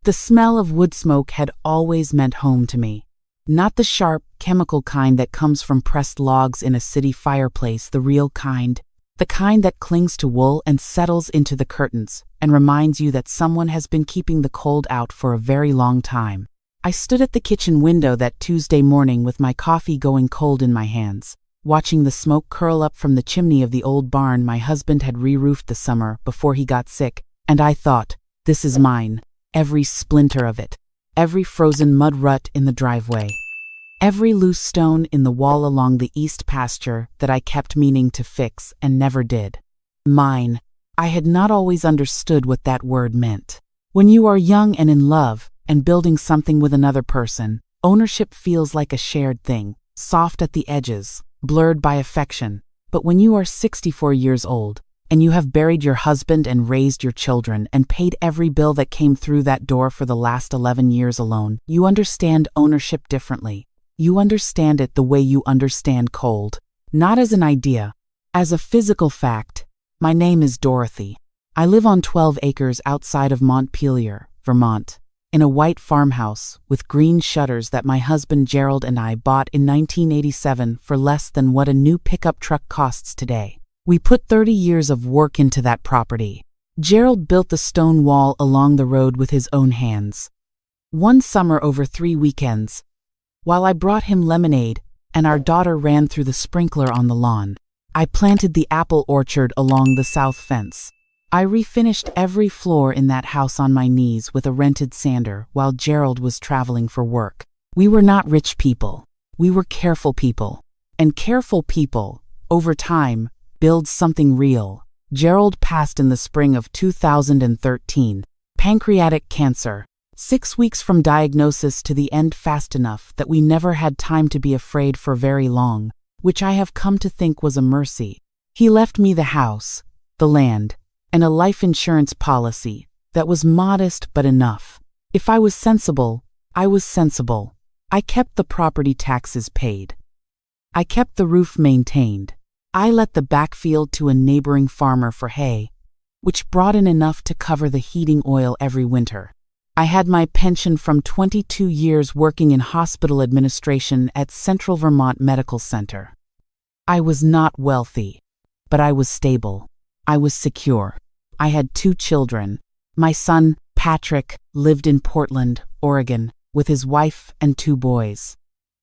The smell of wood smoke had always meant home to me. Not the sharp, chemical kind that comes from pressed logs in a city fireplace, the real kind. The kind that clings to wool and settles into the curtains and reminds you that someone has been keeping the cold out for a very long time. I stood at the kitchen window that Tuesday morning with my coffee going cold in my hands, watching the smoke curl up from the chimney of the old barn my husband had re-roofed the summer before he got sick, and I thought, this is mine, every splinter of it, every frozen mud rut in the driveway, every loose stone in the wall along the east pasture that I kept meaning to fix and never did. Mine. I had not always understood what that word meant. When you are young and in love, and building something with another person, ownership feels like a shared thing, soft at the edges, blurred by affection. But when you are 64 years old, and you have buried your husband and raised your children and paid every bill that came through that door for the last 11 years alone, you understand ownership differently. You understand it the way you understand cold. Not as an idea, as a physical fact. My name is Dorothy. I live on 12 acres outside of Montpelier, Vermont, in a white farmhouse with green shutters that my husband Gerald and I bought in 1987 for less than what a new pickup truck costs today. We put 30 years of work into that property. Gerald built the stone wall along the road with his own hands. One summer over 3 weekends, while I brought him lemonade and our daughter ran through the sprinkler on the lawn, I planted the apple orchard along the south fence. I refinished every floor in that house on my knees with a rented sander while Gerald was traveling for work. We were not rich people. We were careful people. And careful people, over time, build something real. Gerald passed in the spring of 2013. Pancreatic cancer. 6 weeks from diagnosis to the end, fast enough that we never had time to be afraid for very long, which I have come to think was a mercy. He left me the house, the land, and a life insurance policy that was modest but enough. If I was sensible, I was sensible. I kept the property taxes paid. I kept the roof maintained. I let the backfield to a neighboring farmer for hay, which brought in enough to cover the heating oil every winter. I had my pension from 22 years working in hospital administration at Central Vermont Medical Center. I was not wealthy, but I was stable. I was secure. I had 2 children. My son, Patrick, lived in Portland, Oregon, with his wife and 2 boys.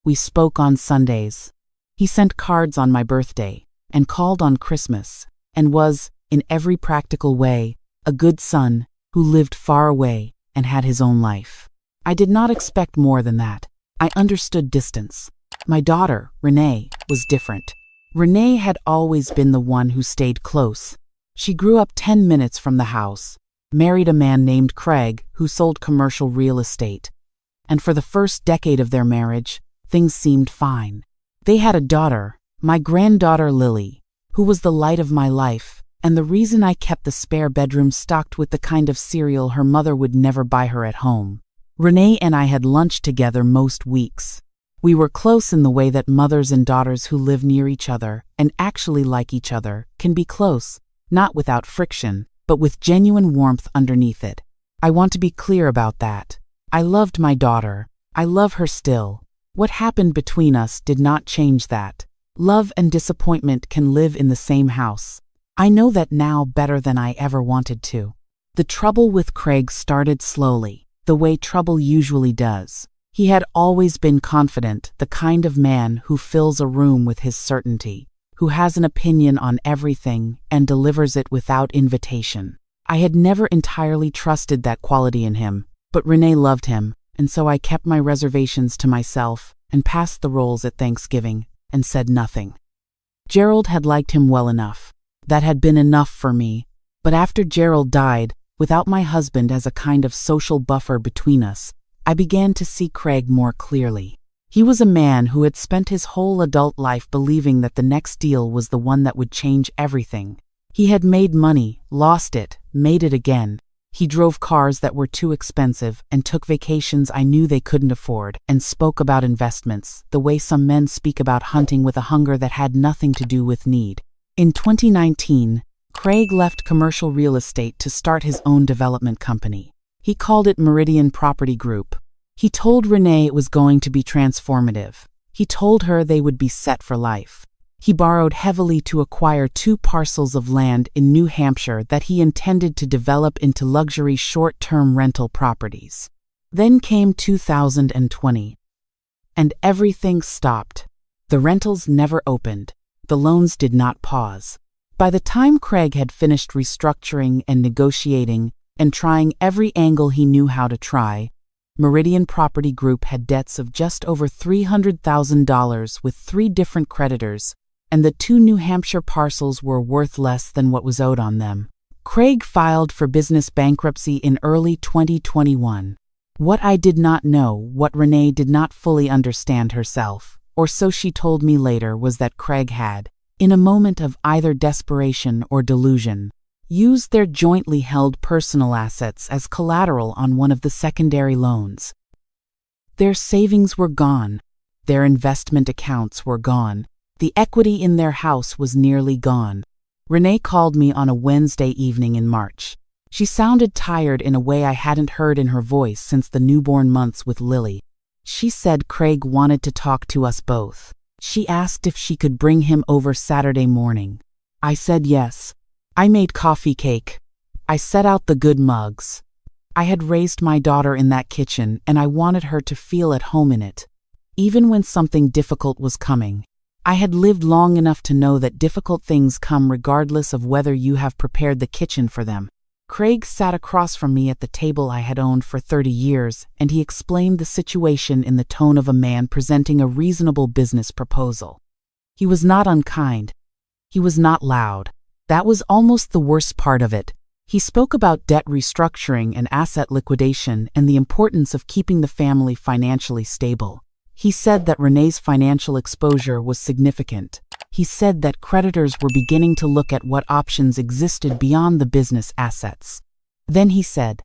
We spoke on Sundays. He sent cards on my birthday and called on Christmas and was, in every practical way, a good son who lived far away and had his own life. I did not expect more than that. I understood distance. My daughter, Renee, was different. Renee had always been the one who stayed close. She grew up 10 minutes from the house, married a man named Craig who sold commercial real estate. And for the first decade of their marriage, things seemed fine. They had a daughter, my granddaughter Lily, who was the light of my life, and the reason I kept the spare bedroom stocked with the kind of cereal her mother would never buy her at home. Renee and I had lunch together most weeks. We were close in the way that mothers and daughters who live near each other and actually like each other can be close, not without friction, but with genuine warmth underneath it. I want to be clear about that. I loved my daughter. I love her still. What happened between us did not change that. Love and disappointment can live in the same house. I know that now better than I ever wanted to. The trouble with Craig started slowly, the way trouble usually does. He had always been confident, the kind of man who fills a room with his certainty, who has an opinion on everything and delivers it without invitation. I had never entirely trusted that quality in him, but Renee loved him, and so I kept my reservations to myself and passed the rolls at Thanksgiving and said nothing. Gerald had liked him well enough. That had been enough for me. But after Gerald died, without my husband as a kind of social buffer between us, I began to see Craig more clearly. He was a man who had spent his whole adult life believing that the next deal was the one that would change everything. He had made money, lost it, made it again. He drove cars that were too expensive and took vacations I knew they couldn't afford and spoke about investments, the way some men speak about hunting with a hunger that had nothing to do with need. In 2019, Craig left commercial real estate to start his own development company. He called it Meridian Property Group. He told Renee it was going to be transformative. He told her they would be set for life. He borrowed heavily to acquire 2 parcels of land in New Hampshire that he intended to develop into luxury short-term rental properties. Then came 2020. And everything stopped. The rentals never opened. The loans did not pause. By the time Craig had finished restructuring and negotiating and trying every angle he knew how to try, Meridian Property Group had debts of just over $300,000 with 3 different creditors, and the 2 New Hampshire parcels were worth less than what was owed on them. Craig filed for business bankruptcy in early 2021. What I did not know, what Renee did not fully understand herself, or so she told me later, was that Craig had, in a moment of either desperation or delusion, used their jointly held personal assets as collateral on one of the secondary loans. Their savings were gone. Their investment accounts were gone. The equity in their house was nearly gone. Renee called me on a Wednesday evening in March. She sounded tired in a way I hadn't heard in her voice since the newborn months with Lily. She said Craig wanted to talk to us both. She asked if she could bring him over Saturday morning. I said yes. I made coffee cake. I set out the good mugs. I had raised my daughter in that kitchen, and I wanted her to feel at home in it, even when something difficult was coming. I had lived long enough to know that difficult things come regardless of whether you have prepared the kitchen for them. Craig sat across from me at the table I had owned for 30 years, and he explained the situation in the tone of a man presenting a reasonable business proposal. He was not unkind. He was not loud. That was almost the worst part of it. He spoke about debt restructuring and asset liquidation and the importance of keeping the family financially stable. He said that Renee's financial exposure was significant. He said that creditors were beginning to look at what options existed beyond the business assets. Then he said,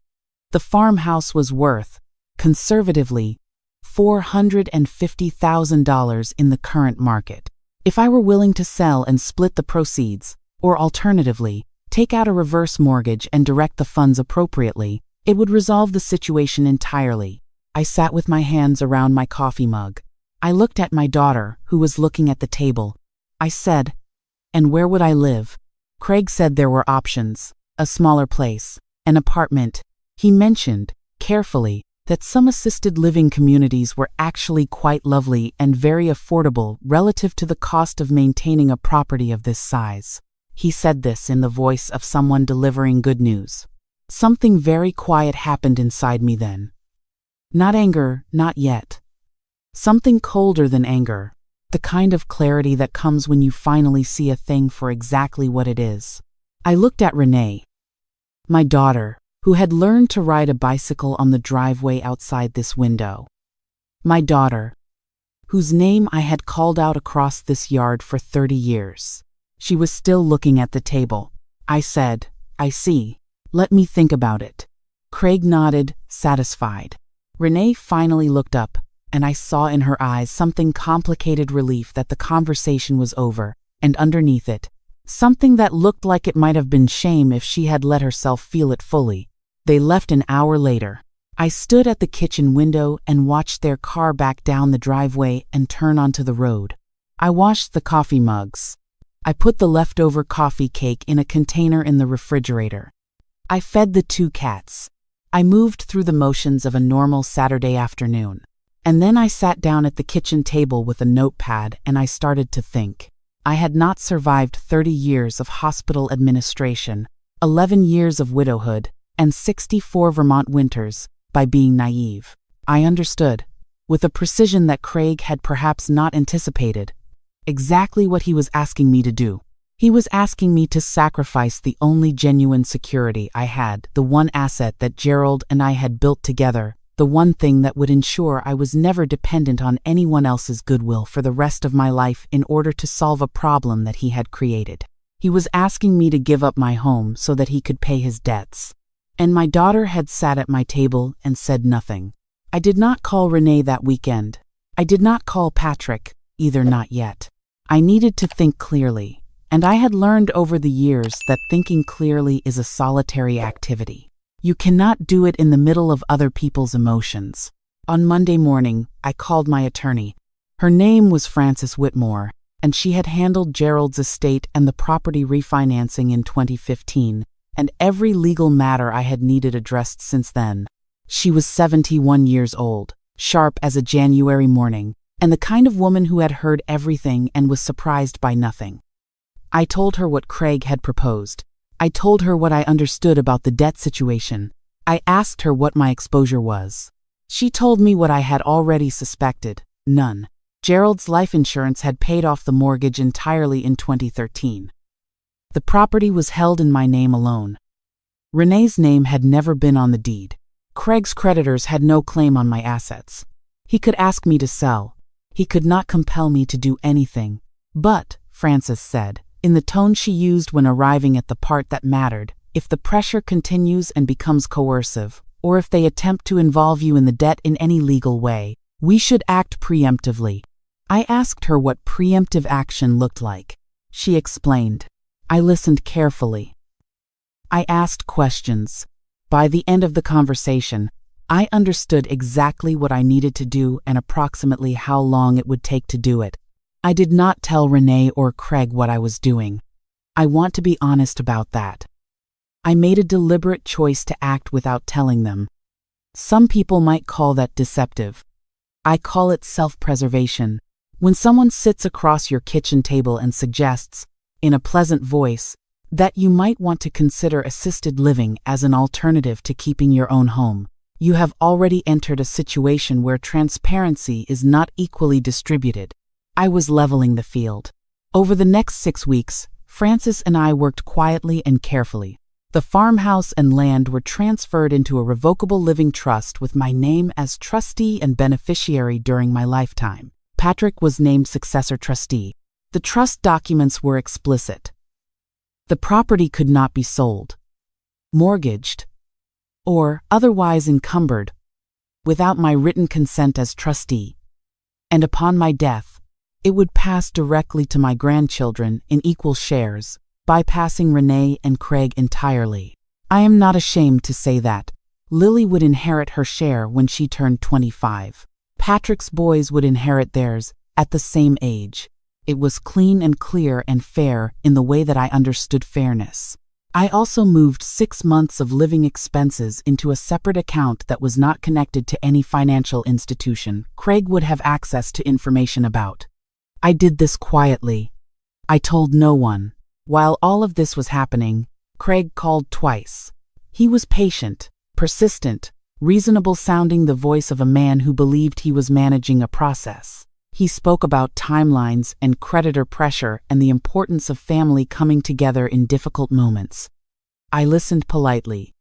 the farmhouse was worth, conservatively, $450,000 in the current market. If I were willing to sell and split the proceeds, or alternatively, take out a reverse mortgage and direct the funds appropriately, it would resolve the situation entirely. I sat with my hands around my coffee mug. I looked at my daughter, who was looking at the table. I said, and where would I live? Craig said there were options: a smaller place, an apartment. He mentioned, carefully, that some assisted living communities were actually quite lovely and very affordable relative to the cost of maintaining a property of this size. He said this in the voice of someone delivering good news. Something very quiet happened inside me then. Not anger, not yet. Something colder than anger. The kind of clarity that comes when you finally see a thing for exactly what it is. I looked at Renee, my daughter, who had learned to ride a bicycle on the driveway outside this window. My daughter, whose name I had called out across this yard for 30 years. She was still looking at the table. I said, I see. Let me think about it. Craig nodded, satisfied. Renee finally looked up, and I saw in her eyes something complicated relief that the conversation was over, and underneath it, something that looked like it might have been shame if she had let herself feel it fully. They left an hour later. I stood at the kitchen window and watched their car back down the driveway and turn onto the road. I washed the coffee mugs. I put the leftover coffee cake in a container in the refrigerator. I fed the 2 cats. I moved through the motions of a normal Saturday afternoon. And then I sat down at the kitchen table with a notepad and I started to think. I had not survived 30 years of hospital administration, 11 years of widowhood, and 64 Vermont winters by being naive. I understood, with a precision that Craig had perhaps not anticipated, exactly what he was asking me to do. He was asking me to sacrifice the only genuine security I had, the one asset that Gerald and I had built together, the one thing that would ensure I was never dependent on anyone else's goodwill for the rest of my life in order to solve a problem that he had created. He was asking me to give up my home so that he could pay his debts. And my daughter had sat at my table and said nothing. I did not call Renee that weekend. I did not call Patrick, either, not yet. I needed to think clearly, and I had learned over the years that thinking clearly is a solitary activity. You cannot do it in the middle of other people's emotions. On Monday morning, I called my attorney. Her name was Frances Whitmore, and she had handled Gerald's estate and the property refinancing in 2015, and every legal matter I had needed addressed since then. She was 71 years old, sharp as a January morning, and the kind of woman who had heard everything and was surprised by nothing. I told her what Craig had proposed. I told her what I understood about the debt situation. I asked her what my exposure was. She told me what I had already suspected: none. Gerald's life insurance had paid off the mortgage entirely in 2013. The property was held in my name alone. Renee's name had never been on the deed. Craig's creditors had no claim on my assets. He could ask me to sell. He could not compel me to do anything. But, Frances said, in the tone she used when arriving at the part that mattered, if the pressure continues and becomes coercive, or if they attempt to involve you in the debt in any legal way, we should act preemptively. I asked her what preemptive action looked like. She explained. I listened carefully. I asked questions. By the end of the conversation, I understood exactly what I needed to do and approximately how long it would take to do it. I did not tell Renee or Craig what I was doing. I want to be honest about that. I made a deliberate choice to act without telling them. Some people might call that deceptive. I call it self-preservation. When someone sits across your kitchen table and suggests, in a pleasant voice, that you might want to consider assisted living as an alternative to keeping your own home, you have already entered a situation where transparency is not equally distributed. I was leveling the field. Over the next 6 weeks, Frances and I worked quietly and carefully. The farmhouse and land were transferred into a revocable living trust with my name as trustee and beneficiary during my lifetime. Patrick was named successor trustee. The trust documents were explicit. The property could not be sold, mortgaged, or otherwise encumbered without my written consent as trustee. And upon my death, it would pass directly to my grandchildren in equal shares, bypassing Renee and Craig entirely. I am not ashamed to say that. Lily would inherit her share when she turned 25. Patrick's boys would inherit theirs at the same age. It was clean and clear and fair in the way that I understood fairness. I also moved 6 months of living expenses into a separate account that was not connected to any financial institution Craig would have access to information about. I did this quietly. I told no one. While all of this was happening, Craig called twice. He was patient, persistent, reasonable, sounding the voice of a man who believed he was managing a process. He spoke about timelines and creditor pressure and the importance of family coming together in difficult moments. I listened politely.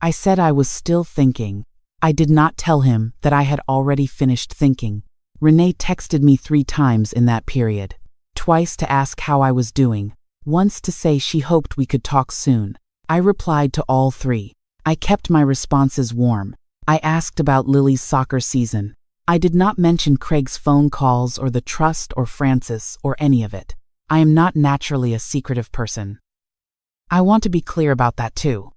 I said I was still thinking. I did not tell him that I had already finished thinking. Renee texted me 3 times in that period. Twice to ask how I was doing. Once to say she hoped we could talk soon. I replied to all 3. I kept my responses warm. I asked about Lily's soccer season. I did not mention Craig's phone calls or the trust or Frances or any of it. I am not naturally a secretive person. I want to be clear about that too.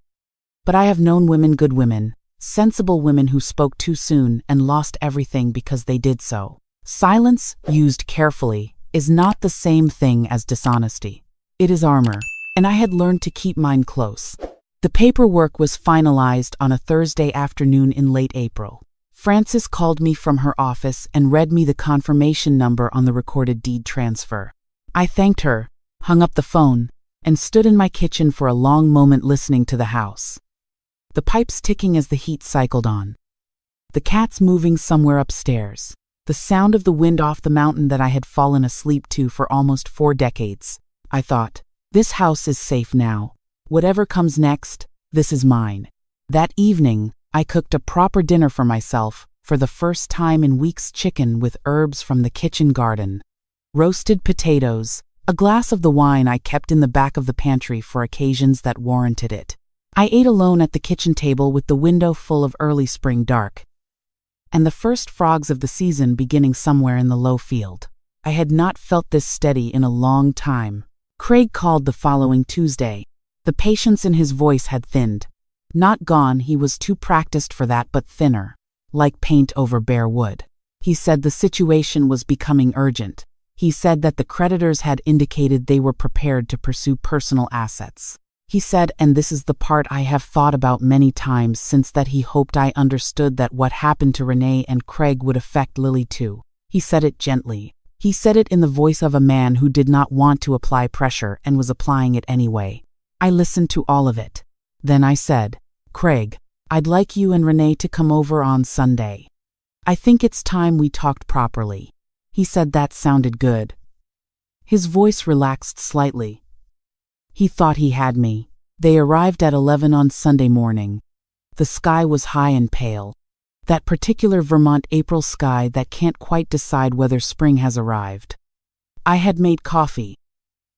But I have known women, good women, sensible women who spoke too soon and lost everything because they did so. Silence, used carefully, is not the same thing as dishonesty. It is armor, and I had learned to keep mine close. The paperwork was finalized on a Thursday afternoon in late April. Frances called me from her office and read me the confirmation number on the recorded deed transfer. I thanked her, hung up the phone, and stood in my kitchen for a long moment listening to the house. The pipes ticking as the heat cycled on. The cats moving somewhere upstairs. The sound of the wind off the mountain that I had fallen asleep to for almost 4 decades. I thought, this house is safe now. Whatever comes next, this is mine. That evening, I cooked a proper dinner for myself, for the first time in weeks, chicken with herbs from the kitchen garden. Roasted potatoes, a glass of the wine I kept in the back of the pantry for occasions that warranted it. I ate alone at the kitchen table with the window full of early spring dark, and the first frogs of the season beginning somewhere in the low field. I had not felt this steady in a long time. Craig called the following Tuesday. The patience in his voice had thinned. Not gone, he was too practiced for that, but thinner, like paint over bare wood. He said the situation was becoming urgent. He said that the creditors had indicated they were prepared to pursue personal assets. He said, and this is the part I have thought about many times since, that he hoped I understood that what happened to Renee and Craig would affect Lily too. He said it gently. He said it in the voice of a man who did not want to apply pressure and was applying it anyway. I listened to all of it. Then I said, Craig, I'd like you and Renee to come over on Sunday. I think it's time we talked properly. He said that sounded good. His voice relaxed slightly. He thought he had me. They arrived at 11 on Sunday morning. The sky was high and pale. That particular Vermont April sky that can't quite decide whether spring has arrived. I had made coffee.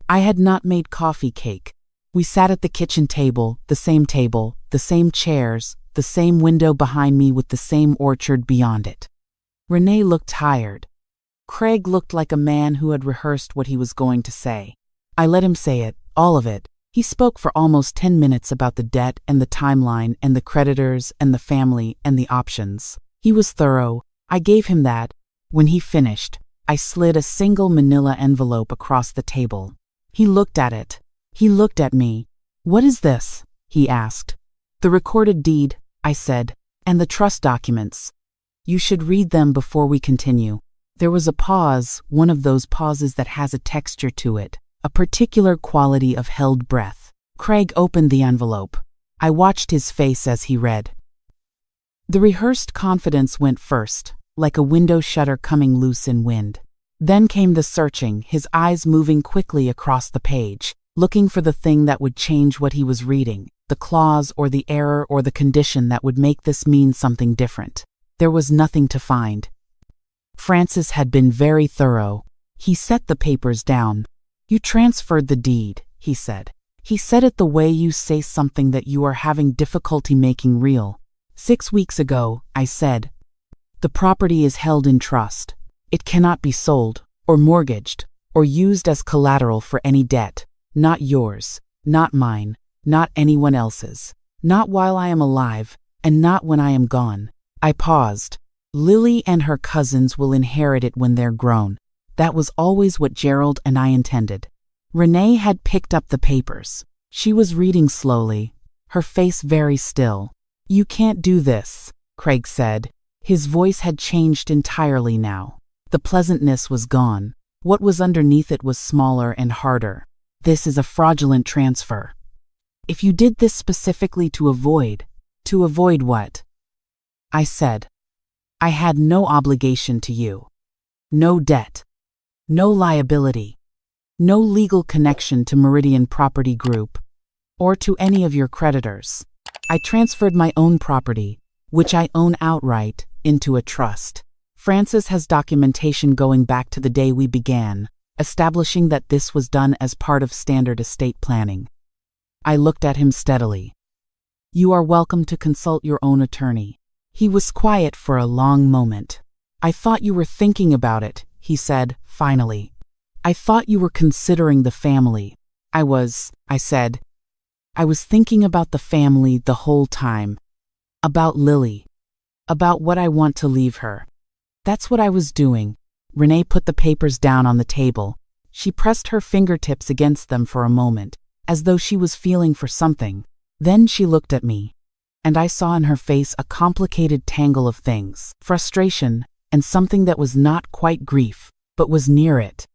I had not made coffee cake. We sat at the kitchen table, the same chairs, the same window behind me with the same orchard beyond it. Renee looked tired. Craig looked like a man who had rehearsed what he was going to say. I let him say it, all of it. He spoke for almost 10 minutes about the debt and the timeline and the creditors and the family and the options. He was thorough. I gave him that. When he finished, I slid a single manila envelope across the table. He looked at it. He looked at me. What is this? He asked. The recorded deed, I said, and the trust documents. You should read them before we continue. There was a pause, one of those pauses that has a texture to it, a particular quality of held breath. Craig opened the envelope. I watched his face as he read. The rehearsed confidence went first, like a window shutter coming loose in wind. Then came the searching, his eyes moving quickly across the page, looking for the thing that would change what he was reading, the clause or the error or the condition that would make this mean something different. There was nothing to find. Francis had been very thorough. He set the papers down. You transferred the deed, he said. He said it the way you say something that you are having difficulty making real. 6 weeks ago, I said. The property is held in trust. It cannot be sold, or mortgaged, or used as collateral for any debt. Not yours, not mine, not anyone else's. Not while I am alive, and not when I am gone. I paused. Lily and her cousins will inherit it when they're grown. That was always what Gerald and I intended. Renee had picked up the papers. She was reading slowly, her face very still. You can't do this, Craig said. His voice had changed entirely now. The pleasantness was gone. What was underneath it was smaller and harder. This is a fraudulent transfer. If you did this specifically to avoid what? I said. I had no obligation to you. No debt. No liability. No legal connection to Meridian Property Group, or to any of your creditors. I transferred my own property, which I own outright, into a trust. Francis has documentation going back to the day we began, establishing that this was done as part of standard estate planning. I looked at him steadily. You are welcome to consult your own attorney. He was quiet for a long moment. I thought you were thinking about it, he said, finally. I thought you were considering the family. I said. I was thinking about the family the whole time. About Lily. About what I want to leave her. That's what I was doing. Renee put the papers down on the table. She pressed her fingertips against them for a moment, as though she was feeling for something. Then she looked at me, and I saw in her face a complicated tangle of things, frustration, and something that was not quite grief, but was near it.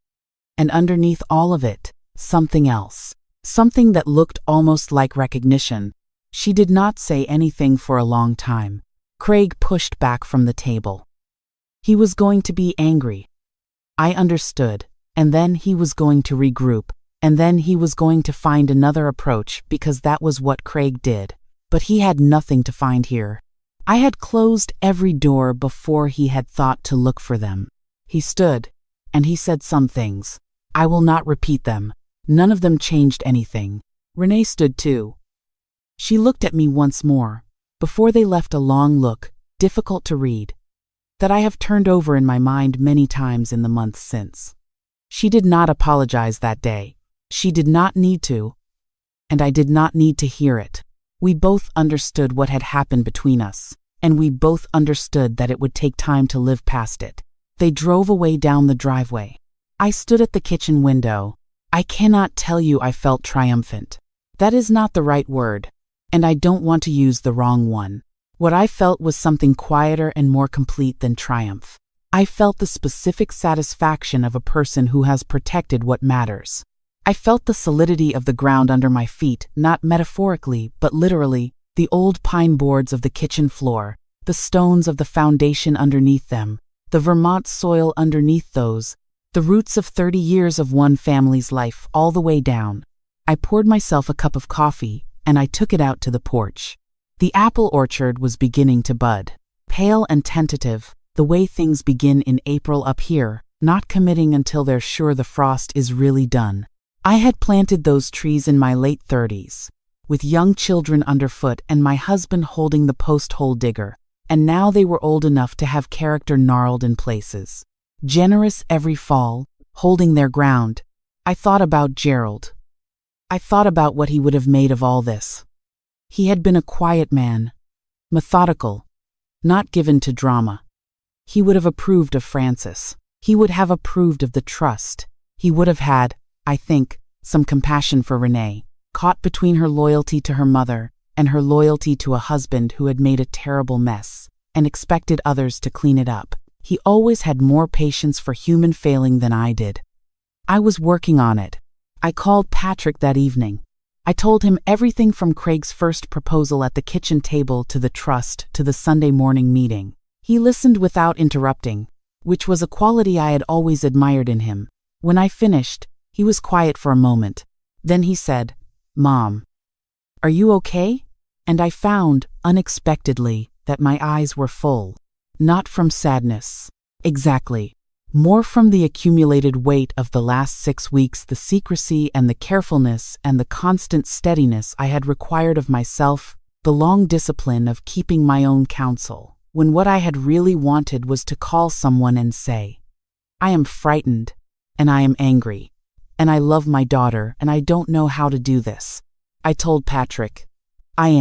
And underneath all of it, something else. Something that looked almost like recognition. She did not say anything for a long time. Craig pushed back from the table. He was going to be angry. I understood, and then he was going to regroup, and then he was going to find another approach because that was what Craig did. But he had nothing to find here. I had closed every door before he had thought to look for them. He stood, and he said some things. I will not repeat them. None of them changed anything. Renee stood too. She looked at me once more, before they left a long look, difficult to read, that I have turned over in my mind many times in the months since. She did not apologize that day. She did not need to, and I did not need to hear it. We both understood what had happened between us, and we both understood that it would take time to live past it. They drove away down the driveway. I stood at the kitchen window. I cannot tell you I felt triumphant. That is not the right word, and I don't want to use the wrong one. What I felt was something quieter and more complete than triumph. I felt the specific satisfaction of a person who has protected what matters. I felt the solidity of the ground under my feet, not metaphorically, but literally, the old pine boards of the kitchen floor, the stones of the foundation underneath them, the Vermont soil underneath those, the roots of 30 years of one family's life all the way down. I poured myself a cup of coffee, and I took it out to the porch. The apple orchard was beginning to bud. Pale and tentative, the way things begin in April up here, not committing until they're sure the frost is really done. I had planted those trees in my late 30s, with young children underfoot and my husband holding the post-hole digger, and now they were old enough to have character gnarled in places. Generous every fall, holding their ground. I thought about Gerald. I thought about what he would have made of all this. He had been a quiet man, methodical, not given to drama. He would have approved of Frances. He would have approved of the trust. He would have had, I think, some compassion for Renee, caught between her loyalty to her mother and her loyalty to a husband who had made a terrible mess and expected others to clean it up. He always had more patience for human failing than I did. I was working on it. I called Patrick that evening. I told him everything from Craig's first proposal at the kitchen table to the trust to the Sunday morning meeting. He listened without interrupting, which was a quality I had always admired in him. When I finished, he was quiet for a moment. Then he said, "Mom, are you okay?" And I found, unexpectedly, that my eyes were full. Not from sadness. Exactly. More from the accumulated weight of the last 6 weeks, the secrecy and the carefulness and the constant steadiness I had required of myself, the long discipline of keeping my own counsel, when what I had really wanted was to call someone and say, "I am frightened, and I am angry, and I love my daughter, and I don't know how to do this." I told Patrick, I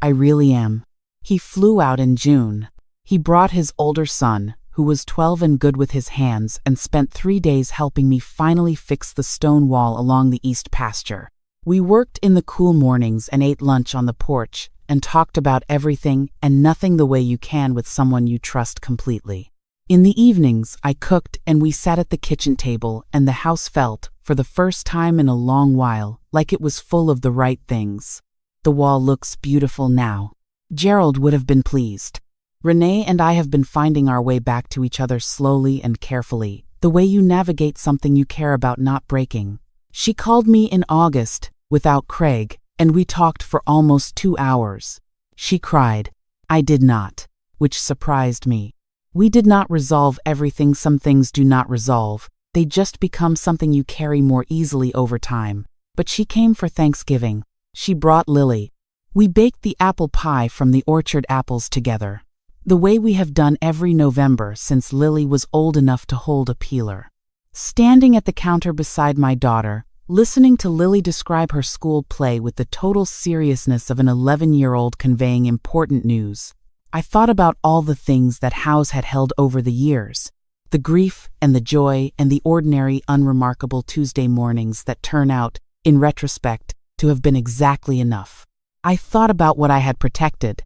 really am. He flew out in June. He brought his older son, who was 12 and good with his hands, and spent 3 days helping me finally fix the stone wall along the east pasture. We worked in the cool mornings and ate lunch on the porch and talked about everything and nothing the way you can with someone you trust completely. In the evenings, I cooked and we sat at the kitchen table, and the house felt, for the first time in a long while, like it was full of the right things. The wall looks beautiful now. Gerald would have been pleased. Renee and I have been finding our way back to each other slowly and carefully, the way you navigate something you care about not breaking. She called me in August, without Craig, and we talked for almost 2 hours. She cried. I did not, which surprised me. We did not resolve everything. Some things do not resolve. They just become something you carry more easily over time. But she came for Thanksgiving. She brought Lily. We baked the apple pie from the orchard apples together, the way we have done every November since Lily was old enough to hold a peeler. Standing at the counter beside my daughter, listening to Lily describe her school play with the total seriousness of an 11-year-old conveying important news, I thought about all the things that house had held over the years, the grief and the joy and the ordinary, unremarkable Tuesday mornings that turn out, in retrospect, to have been exactly enough. I thought about what I had protected.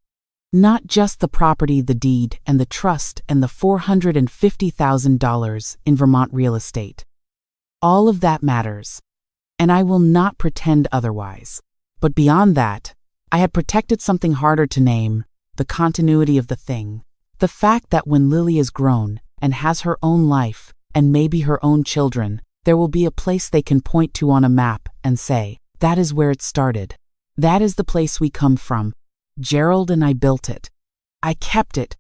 Not just the property, the deed, and the trust, and the $450,000 in Vermont real estate. All of that matters, and I will not pretend otherwise. But beyond that, I had protected something harder to name, the continuity of the thing. The fact that when Lily is grown and has her own life, and maybe her own children, there will be a place they can point to on a map and say, that is where it started. That is the place we come from. Gerald and I built it. I kept it.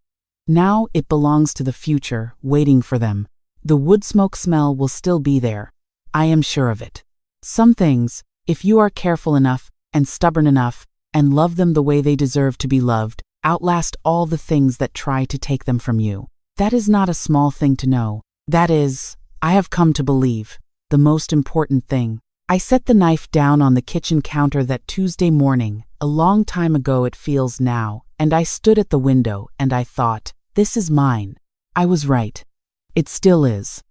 Now it belongs to the future, waiting for them. The wood smoke smell will still be there. I am sure of it. Some things, if you are careful enough and stubborn enough and love them the way they deserve to be loved, outlast all the things that try to take them from you. That is not a small thing to know. That is, I have come to believe, the most important thing. I set the knife down on the kitchen counter that Tuesday morning, a long time ago it feels now, and I stood at the window and I thought, this is mine. I was right. It still is.